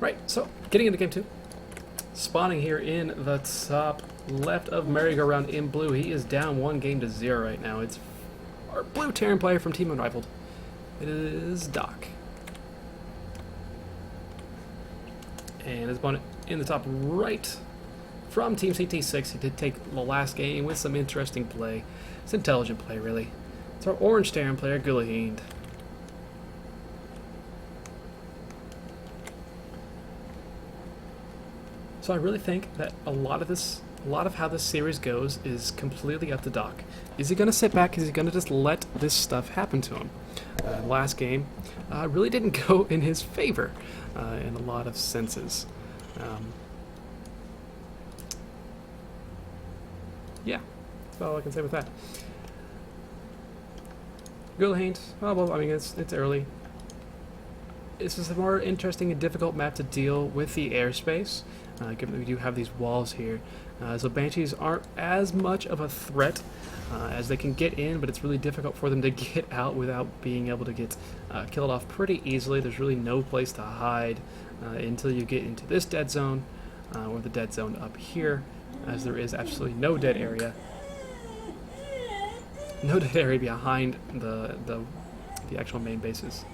Right, so getting into game 2. Spawning here in the top left of merry-go-round in blue. He is down 1-0 right now. It's our blue Terran player from Team Unrivaled. It is Doc. And his opponent in the top right from Team CTsix. He did take the last game with some interesting play. It's intelligent play, really. It's our orange Terran player, Guluheend. So I really think that a lot of how this series goes is completely up to Doc. Is he going to sit back? Is he going to just let this stuff happen to him? Last game really didn't go in his favor in a lot of senses. Yeah, that's all I can say with that. Guluheend, oh, well, I mean, it's early. This is a more interesting and difficult map to deal with the airspace, given that we do have these walls here. So Banshees aren't as much of a threat as they can get in, but it's really difficult for them to get out without being able to get killed off pretty easily. There's really no place to hide until you get into this dead zone, or the dead zone up here, as there is absolutely no dead area. No dead area behind the actual main bases.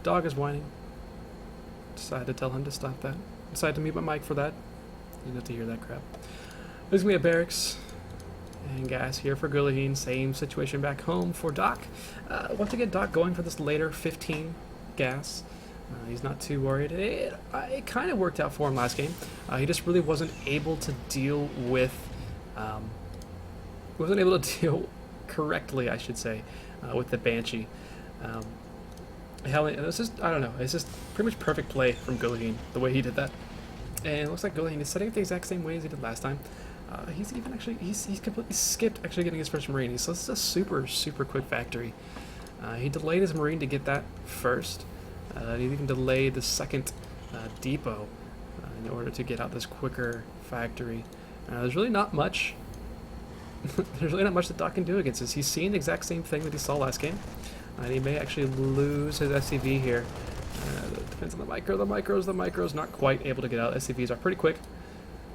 Dog is whining. Decided to tell him to stop that. Decided to mute my mic for that. You didn't have to hear that crap. There's gonna be a barracks and gas here for Guluheend. Same situation back home for Doc. Once again, Doc going for this later 15 gas. He's not too worried. It kind of worked out for him last game. He just really wasn't able to deal with. Wasn't able to deal correctly, I should say, with the Banshee. It's just, I don't know, it's just pretty much perfect play from Guluheend, the way he did that. And it looks like Guluheend is setting up the exact same way as he did last time. He's completely skipped actually getting his first Marine. So this is a super quick factory. He delayed his Marine to get that first. He even delayed the second depot in order to get out this quicker factory. There's really not much. There's really not much that Doc can do against this. He's seeing the exact same thing that he saw last game. And he may actually lose his SCV here. Depends on the micro. The micro's not quite able to get out. SCVs are pretty quick.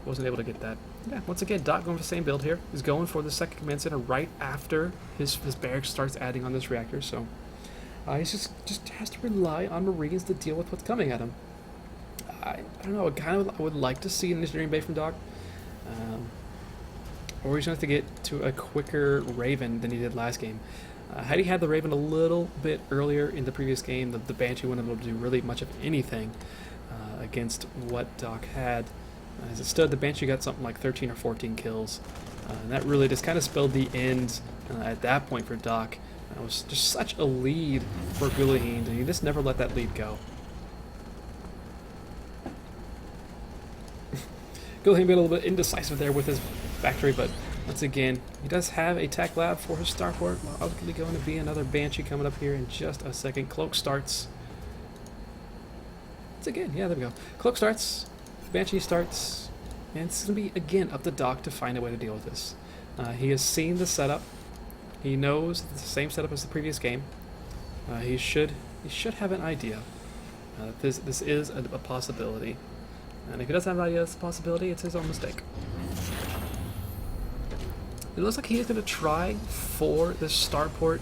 Wasn't able to get that. Yeah, once again, Doc going for the same build here. He's going for the second command center right after his barracks starts adding on this reactor. So he just has to rely on Marines to deal with what's coming at him. I don't know. I would like to see an engineering bay from Doc. Or he's going to have to get to a quicker Raven than he did last game. Had he had the Raven a little bit earlier in the previous game, the Banshee wouldn't have been able to do really much of anything against what Doc had. As it stood, the Banshee got something like 13 or 14 kills. And that really just kind of spelled the end at that point for Doc. It was just such a lead for Guluheend, and he just never let that lead go. Guluheend being a little bit indecisive there with his factory, but once again, he does have a tech lab for his starport. Ultimately going to be another Banshee coming up here in just a second. Cloak starts. Once again, yeah, there we go. Cloak starts. Banshee starts. And it's going to be, again, up to Doc to find a way to deal with this. He has seen the setup. He knows it's the same setup as the previous game. He should have an idea that this is a possibility. And if he doesn't have an idea it's a possibility, it's his own mistake. It looks like he is going to try for this starport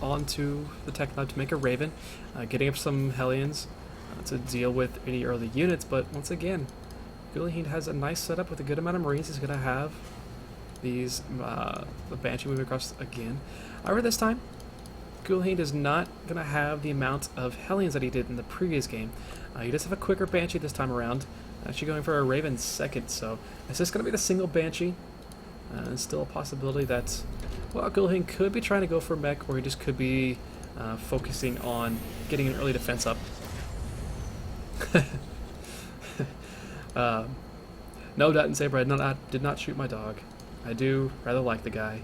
onto the tech lab to make a Raven, getting up some Hellions to deal with any early units, but once again, Guluheend has a nice setup with a good amount of Marines. He's going to have these the Banshee moving across again. However, this time, Guluheend is not going to have the amount of Hellions that he did in the previous game. He does have a quicker Banshee this time around, actually going for a Raven second, so it's just going to be the single Banshee. It's still a possibility that, well, Guluheend could be trying to go for mech, or he just could be focusing on getting an early defense up. No, Dutton Saber, I did not shoot my dog. I do rather like the guy.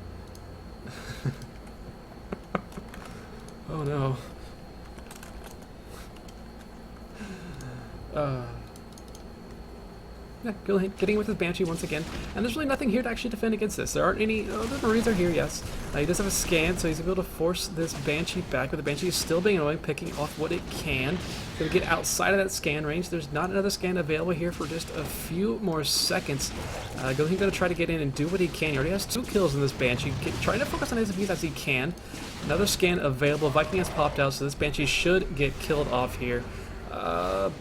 Oh no. yeah, Guluheend getting with his Banshee once again. And there's really nothing here to actually defend against this. There aren't any... Oh, the Marines are here, yes. He does have a scan, so he's able to force this Banshee back, but the Banshee is still being annoying, picking off what it can. Going to get outside of that scan range. There's not another scan available here for just a few more seconds. Guluheend going to try to get in and do what he can. He already has 2 kills in this Banshee. Trying to focus on his beats as he can. Another scan available. Viking has popped out, so this Banshee should get killed off here.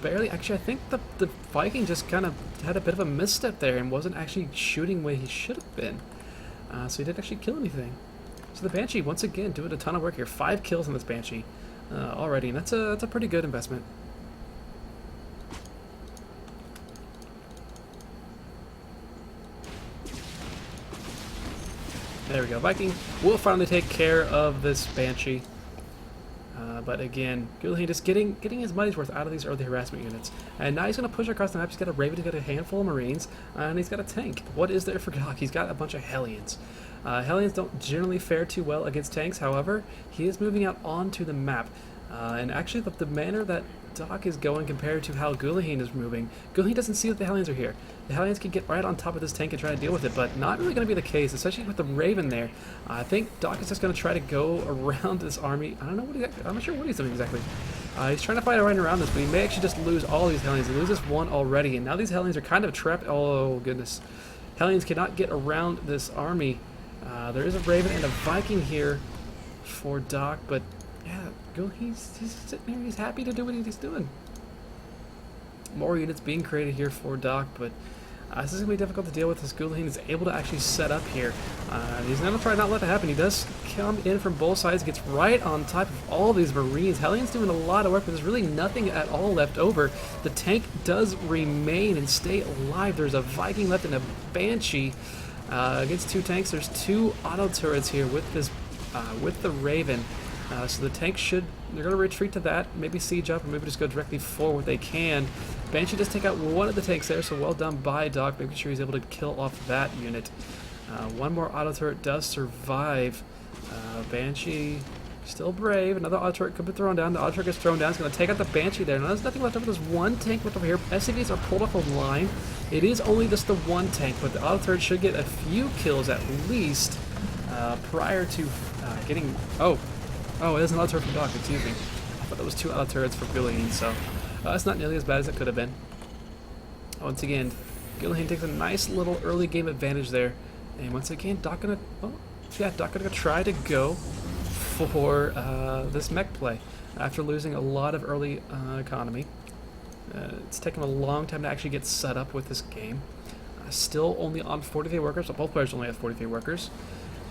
Barely. Actually, I think the Viking just kind of had a bit of a misstep there and wasn't actually shooting where he should have been. So he didn't actually kill anything. So the Banshee, once again, doing a ton of work here. 5 kills on this Banshee already, and that's a pretty good investment. There we go. Viking will finally take care of this Banshee. But again, Guluheend is getting his money's worth out of these early harassment units. And now he's going to push across the map. He's got a Raven, he's got a handful of Marines, and he's got a tank. What is there for Doc? He's got a bunch of Hellions. Hellions don't generally fare too well against tanks, however, he is moving out onto the map. And actually, the manner that Doc is going compared to how Guluheend is moving, Guluheend doesn't see that the Hellions are here. The Hellions can get right on top of this tank and try to deal with it, but not really going to be the case, especially with the Raven there. I think Doc is just going to try to go around this army. I don't know what I'm not sure what he's doing exactly. He's trying to fight right around this, but he may actually just lose all these Hellions. He loses one already, and now these Hellions are kind of trapped. Oh, goodness. Hellions cannot get around this army. There is a Raven and a Viking here for Doc, but yeah, he's sitting here. He's happy to do what he's doing. More units being created here for Doc, but this is going to be difficult to deal with as Guluheend is able to actually set up here. He's going to try not to let that happen. He does come in from both sides, gets right on top of all these Marines. Hellions doing a lot of work, but there's really nothing at all left over. The tank does remain and stay alive. There's a Viking left and a Banshee. Against 2 tanks, there's 2 auto turrets here with this, with the Raven. So the tank they're going to retreat to that, maybe siege up, or maybe just go directly forward they can. Banshee does take out one of the tanks there, so well done by Doc, making sure he's able to kill off that unit. One more auto turret does survive. Banshee still brave. Another auto turret could be thrown down. The auto turret gets thrown down. It's going to take out the Banshee there. Now there's nothing left over. There's 1 tank left over here. SCVs are pulled off a line. It is only just the 1 tank, but the auto turret should get a few kills at least prior to getting... Oh, it is an auto turret from Doc, excuse me. I thought that was 2 auto turrets for Guluheend, so it's not nearly as bad as it could have been. Once again, Guluheend takes a nice little early game advantage there. And once again, Doc gonna try to go for this mech play after losing a lot of early economy. It's taken a long time to actually get set up with this game. Still only on 43 workers, so both players only have 43 workers.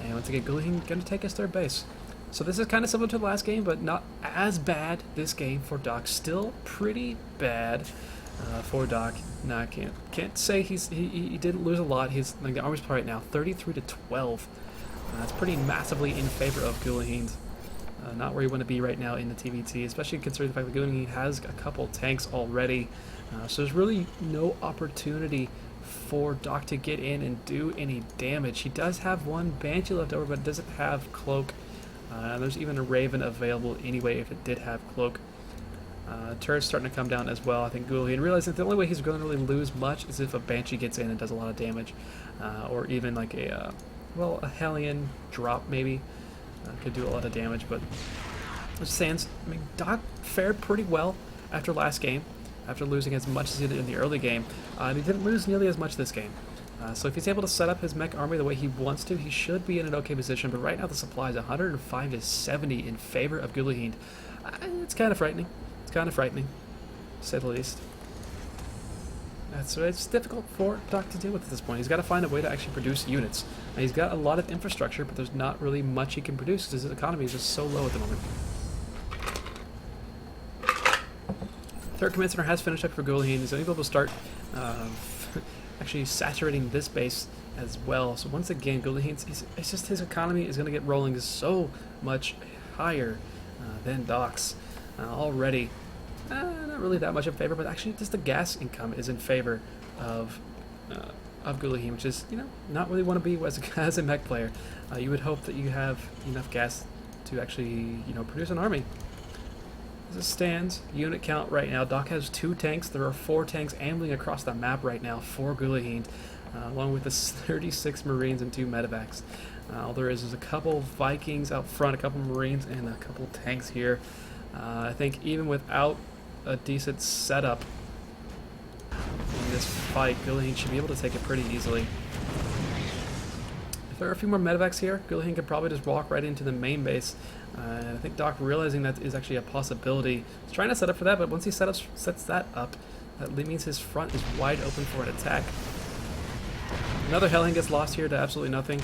And once again, Guluheend gonna take his 3rd base. So this is kind of similar to the last game, but not as bad this game for Doc. Still pretty bad for Doc. No, I can't say he didn't lose a lot. He's like the army's play right now, 33-12. That's pretty massively in favor of Guluheend. Not where you want to be right now in the TVT, especially considering the fact that Guluheend has a couple tanks already. So there's really no opportunity for Doc to get in and do any damage. He does have 1 Banshee left over, but doesn't have Cloak. There's even a Raven available anyway if it did have Cloak. Turret's starting to come down as well. I think Guluheend realizing that the only way he's going to really lose much is if a Banshee gets in and does a lot of damage. Or even like a Hellion drop maybe. Could do a lot of damage, but Sans, I mean, Doc fared pretty well after last game, after losing as much as he did in the early game. He didn't lose nearly as much this game. So if he's able to set up his mech army the way he wants to, he should be in an okay position, but right now the supply is 105-70 in favor of Guluheend. It's kind of frightening. It's kind of frightening, to say the least. So it's difficult for Doc to deal with at this point. He's got to find a way to actually produce units. Now, he's got a lot of infrastructure, but there's not really much he can produce because his economy is just so low at the moment. 3rd command center has finished up for Guluheend. He's able to start actually saturating this base as well. So once again, Guluheend, it's just his economy is going to get rolling so much higher than Doc's already. Not really that much in favor, but actually just the gas income is in favor of Guluheend, which is, not really want to be as a mech player. You would hope that you have enough gas to actually, produce an army. As it stands, unit count right now, Doc has 2 tanks. There are 4 tanks ambling across the map right now for Guluheend, along with the 36 Marines and 2 medevacs. All there is a couple Vikings out front, a couple Marines, and a couple tanks here. I think even without a decent setup in this fight, Guluheend should be able to take it pretty easily. If there are a few more medevacs here, Guluheend could probably just walk right into the main base. And I think Doc, realizing that is actually a possibility, is trying to set up for that, but once he sets that up, that means his front is wide open for an attack. Another Hellion gets lost here to absolutely nothing.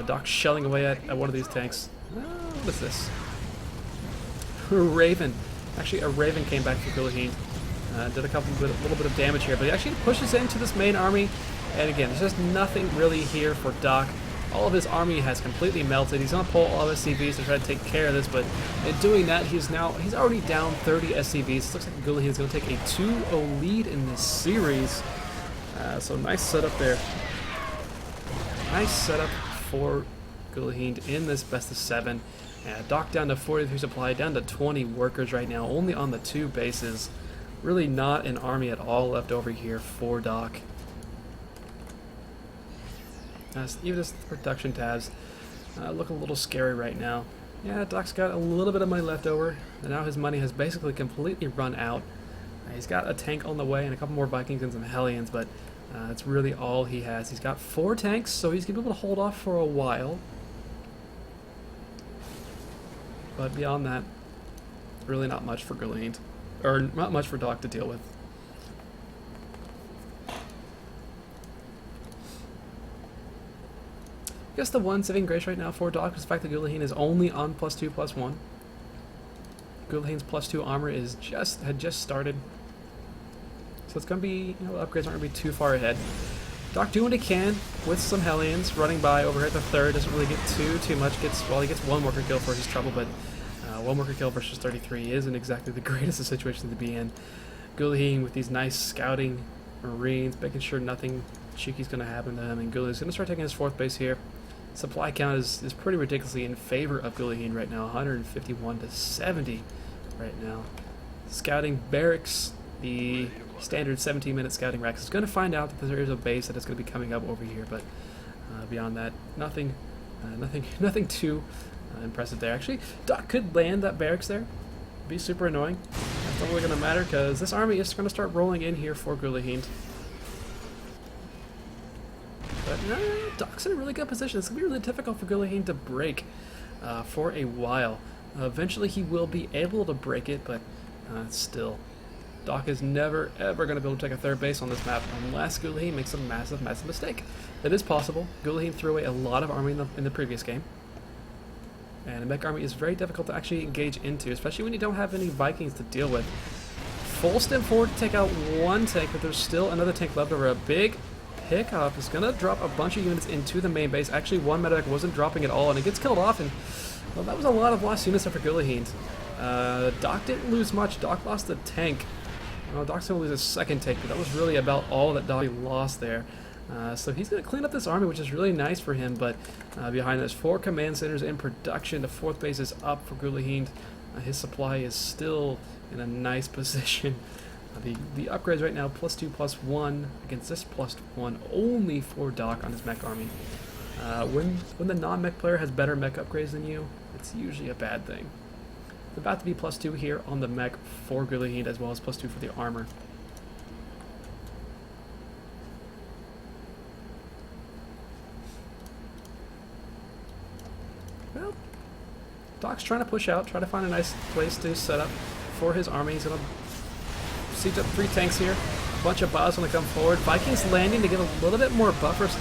Doc shelling away at one of these tanks. What is this? A Raven. Actually, a Raven came back for Guluheend. Did a little bit of damage here, but he actually pushes into this main army. And again, there's just nothing really here for Doc. All of his army has completely melted. He's going to pull all of his SCVs to try to take care of this, but in doing that, he's already down 30 SCVs. It looks like Guluheend is going to take a 2-0 lead in this series. So nice setup there. Nice setup for Guluheend in this best of 7. Doc down to 43 supply, down to 20 workers right now, only on the 2 bases. Really not an army at all left over here for Doc. Even his production tabs look a little scary right now. Yeah, Doc's got a little bit of money left over, and now his money has basically completely run out. He's got a tank on the way and a couple more Vikings and some Hellions, but that's really all he has. He's got 4 tanks, so he's going to be able to hold off for a while. But beyond that, really not much for Guluheend, or not much for Doc to deal with. I guess the one saving grace right now for Doc is the fact that Guluheend is only on +2/+1. Guluheend's +2 armor had just started, so it's gonna be, the upgrades aren't gonna be too far ahead. Doc doing what he can with some Hellions running by over here at the 3rd. Doesn't really get too much. He gets 1 worker kill for his trouble, but 1 worker kill versus 33 isn't exactly the greatest of situations to be in. Guluheend with these nice scouting Marines, making sure nothing cheeky's going to happen to him, and Guluheend's going to start taking his 4th base here. Supply count is pretty ridiculously in favor of Guluheend right now, 151 to 70 right now. Scouting barracks, the standard 17-minute scouting racks, is going to find out that there is a base that is going to be coming up over here, but beyond that, nothing too impressive there. Actually, Doc could land that barracks there. Be super annoying. That's not really going to matter because this army is going to start rolling in here for Guluheend. But Doc's in a really good position. It's going to be really difficult for Guluheend to break for a while. Eventually he will be able to break it, but still. Doc is never, ever going to be able to take a 3rd base on this map unless Guluheend makes a massive mistake. That is possible. Guluheend threw away a lot of army in the previous game. And a mech army is very difficult to actually engage into, especially when you don't have any Vikings to deal with. Full step forward to take out 1 tank, but there's still another tank left over. A big pickup is going to drop a bunch of units into the main base. Actually, 1 medivac wasn't dropping at all, and it gets killed off, and well, that was a lot of lost units there for Guluheend. Doc didn't lose much. Doc lost a tank. Well, Doc's going to lose a 2nd tank, but that was really about all that Doc lost there. So he's going to clean up this army, which is really nice for him, but behind there's 4 command centers in production. The 4th base is up for Guluheend. His supply is still in a nice position. The upgrades right now, +2/+1 against this +1 only for Doc on his mech army. When the non-mech player has better mech upgrades than you, it's usually a bad thing. It's about to be +2 here on the mech for Guluheend, as well as +2 for the armor. Well, Doc's trying to push out, try to find a nice place to set up for his army. He's going to siege up 3 tanks here. A bunch of bots going to come forward. Vikings landing to get a little bit more buffers.